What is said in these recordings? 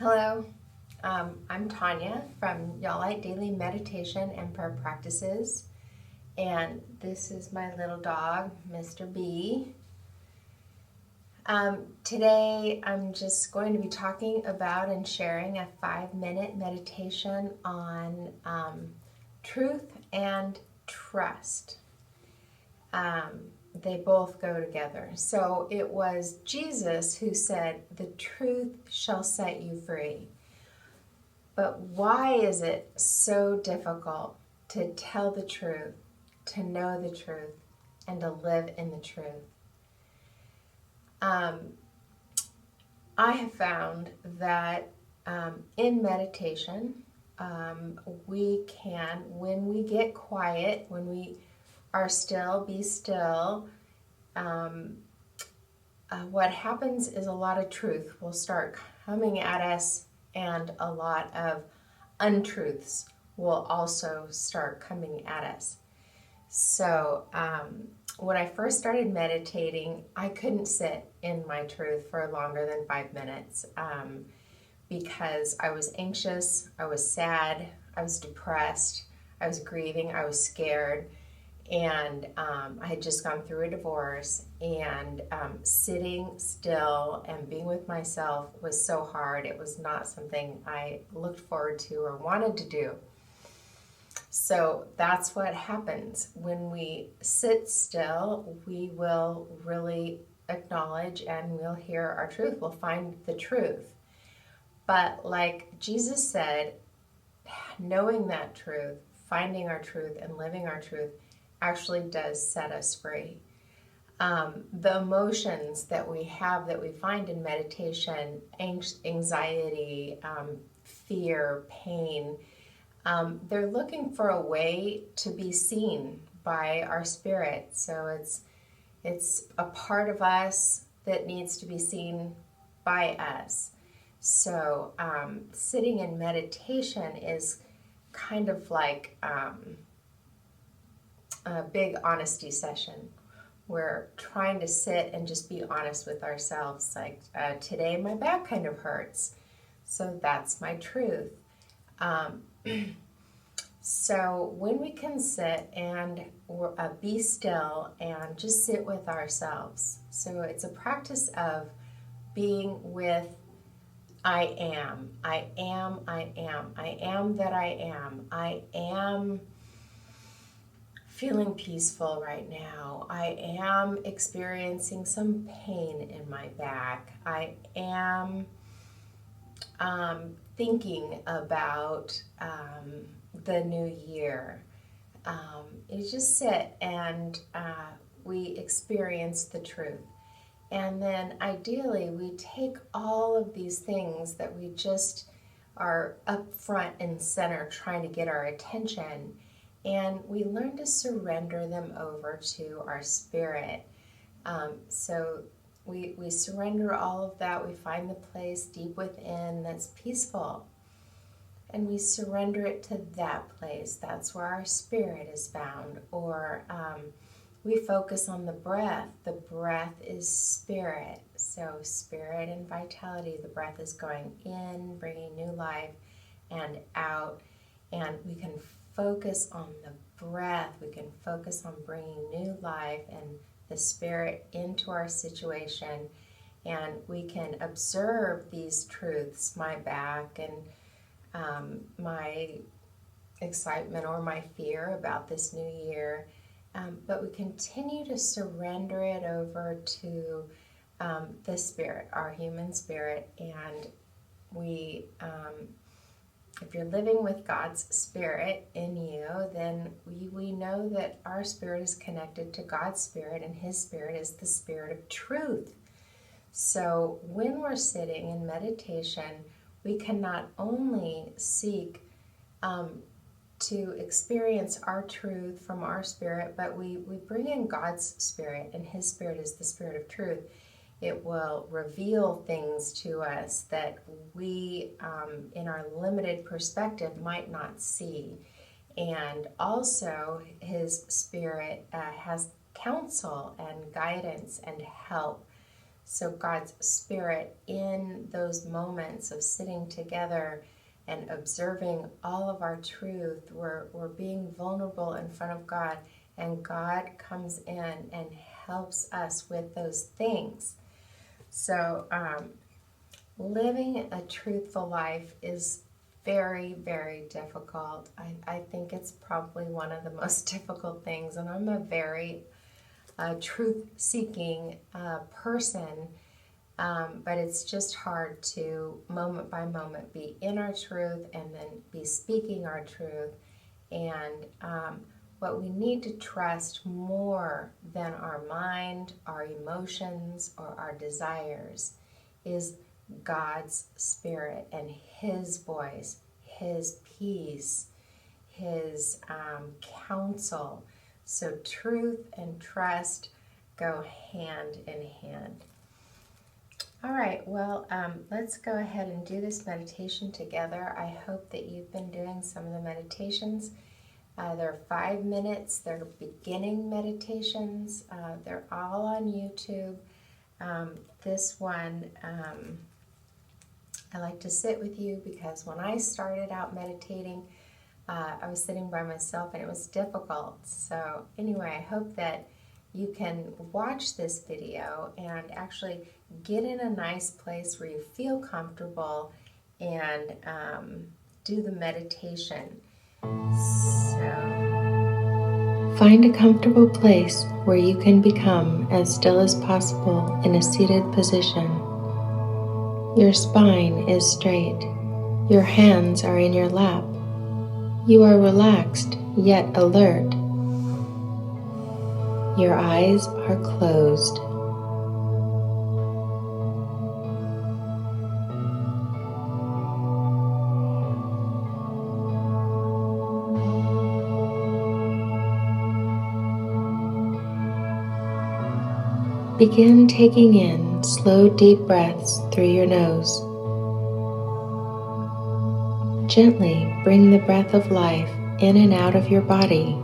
Hello, I'm Tanya from Y'allite Daily Meditation and Prayer Practices, and this is my little dog, Mr. B. Today I'm just going to be talking about and sharing a 5-minute meditation on truth and trust. They both go together. So it was Jesus who said, "The truth shall set you free." But why is it so difficult to tell the truth, to know the truth, and to live in the truth? I have found that in meditation, we can, when we get quiet, when we are still, be still, what happens is a lot of truth will start coming at us, and a lot of untruths will also start coming at us. So when I first started meditating, I couldn't sit in my truth for longer than 5 minutes because I was anxious, I was sad, I was depressed, I was grieving, I was scared, and I had just gone through a divorce, and sitting still and being with myself was so hard. It was not something I looked forward to or wanted to do. So that's what happens. When we sit still, we will really acknowledge and we'll hear our truth. We'll find the truth. But like Jesus said, knowing that truth, finding our truth, and living our truth actually does set us free. The emotions that we have that we find in meditation, anxiety, fear, pain, they're looking for a way to be seen by our spirit. So it's a part of us that needs to be seen by us. So sitting in meditation is kind of like a big honesty session. We're trying to sit and just be honest with ourselves. Like today my back kind of hurts, so that's my truth. So when we can sit and be still and just sit with ourselves. So it's a practice of being with I am. I am, I am. I am that I am. I am feeling peaceful right now. I am experiencing some pain in my back. I am thinking about the new year. You just sit and we experience the truth. And then ideally we take all of these things that we just are up front and center trying to get our attention, and we learn to surrender them over to our spirit. So we surrender all of that. We find the place deep within that's peaceful, and we surrender it to that place. That's where our spirit is found. Or we focus on the breath. The breath is spirit. So spirit and vitality. The breath is going in, bringing new life, and out. And we can focus on the breath. We can focus on bringing new life and the spirit into our situation. And we can observe these truths, my back and my excitement or my fear about this new year. But we continue to surrender it over to the spirit, our human spirit. And we, if you're living with God's spirit in you, then we know that our spirit is connected to God's spirit, and His spirit is the spirit of truth. So when we're sitting in meditation, we can not only seek to experience our truth from our spirit, but we bring in God's spirit, and His spirit is the spirit of truth. It will reveal things to us that we, in our limited perspective, might not see. And also, His spirit has counsel and guidance and help. So God's Spirit in those moments of sitting together and observing all of our truth, we're being vulnerable in front of God, and God comes in and helps us with those things. So living a truthful life is very, very difficult. I think it's probably one of the most difficult things, and I'm a very truth-seeking person, but it's just hard to, moment by moment, be in our truth and then be speaking our truth. And what we need to trust more than our mind, our emotions, or our desires is God's Spirit and His voice, His peace, His counsel. So truth and trust go hand in hand. All right, well, let's go ahead and do this meditation together. I hope that you've been doing some of the meditations. They're 5 minutes. They're beginning meditations. They're all on YouTube. This one, I like to sit with you because when I started out meditating, I was sitting by myself and it was difficult. So anyway, I hope that you can watch this video and actually get in a nice place where you feel comfortable and do the meditation. So find a comfortable place where you can become as still as possible in a seated position. Your spine is straight. Your hands are in your lap. You are relaxed yet alert. Your eyes are closed. Begin taking in slow, deep breaths through your nose. Gently bring the breath of life in and out of your body.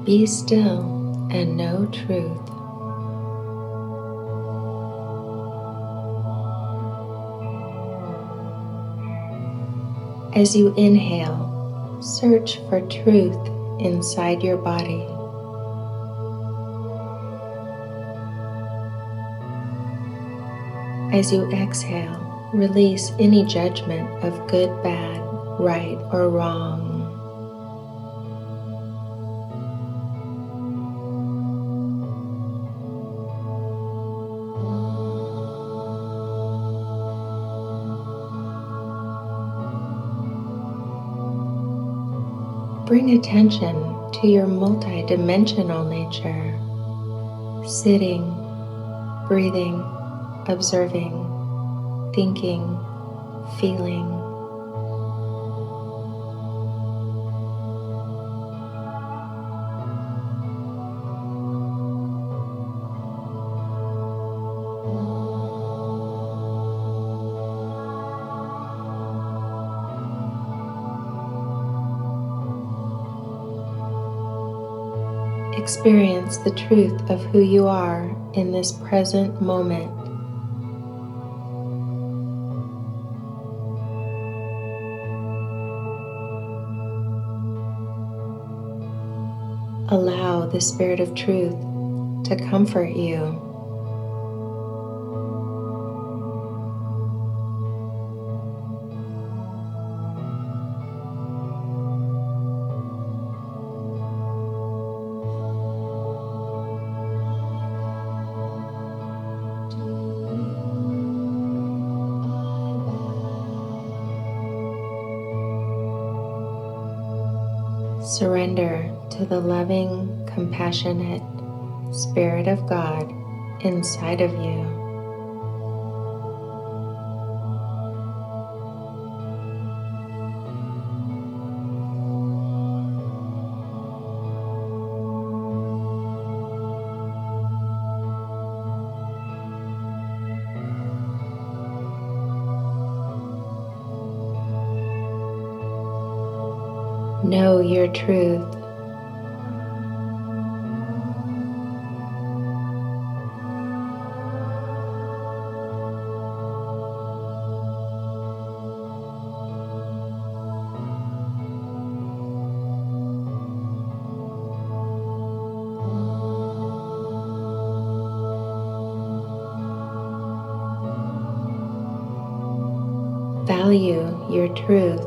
Be still and know truth. As you inhale, search for truth inside your body. As you exhale, release any judgment of good, bad, right, or wrong. Bring attention to your multidimensional nature, sitting, breathing, observing, thinking, feeling. Experience the truth of who you are in this present moment. Allow the Spirit of Truth to comfort you. Surrender to the loving, compassionate Spirit of God inside of you. Know your truth. Value your truth.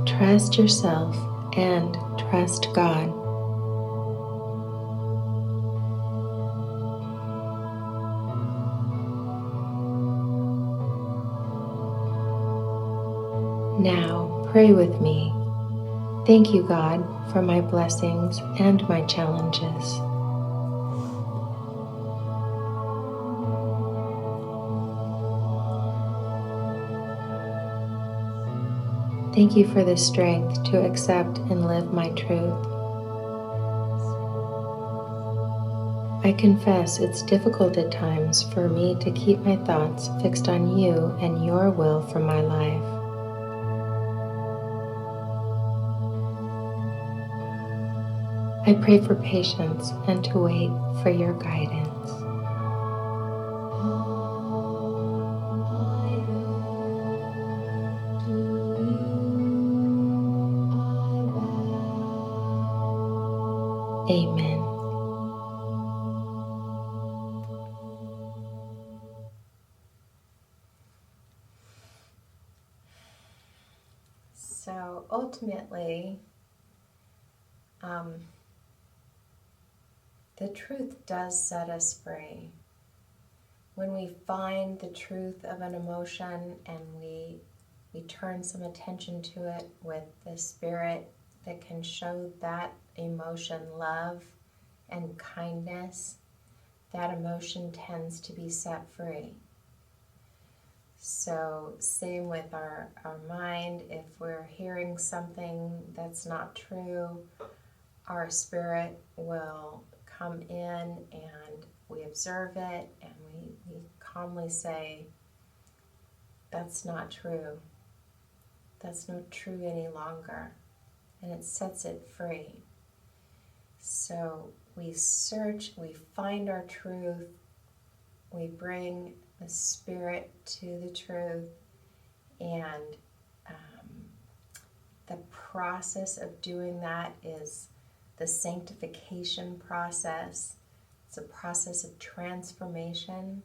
Trust yourself and trust God. Now pray with me. Thank you, God, for my blessings and my challenges. Thank you for the strength to accept and live my truth. I confess it's difficult at times for me to keep my thoughts fixed on you and your will for my life. I pray for patience and to wait for your guidance. Amen. So ultimately, the truth does set us free. When we find the truth of an emotion and we turn some attention to it with the spirit that can show that emotion love and kindness, that emotion tends to be set free. So same with our mind. If we're hearing something that's not true, our spirit will come in and we observe it and we calmly say, that's not true. That's not true any longer. And it sets it free. So we search, we find our truth, we bring the spirit to the truth, and the process of doing that is the sanctification process. It's a process of transformation.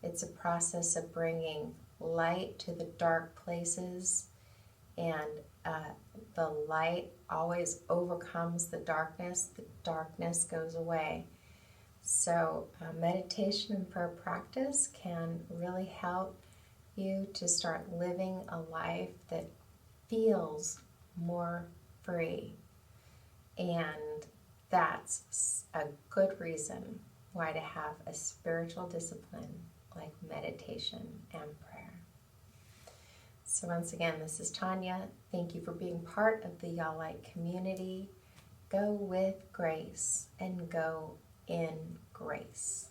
It's a process of bringing light to the dark places, and the light always overcomes the darkness goes away. So meditation and prayer practice can really help you to start living a life that feels more free. And that's a good reason why to have a spiritual discipline like meditation and prayer. So once again, this is Tonyah. Thank you for being part of the Y'all Light community. Go with grace and go in grace.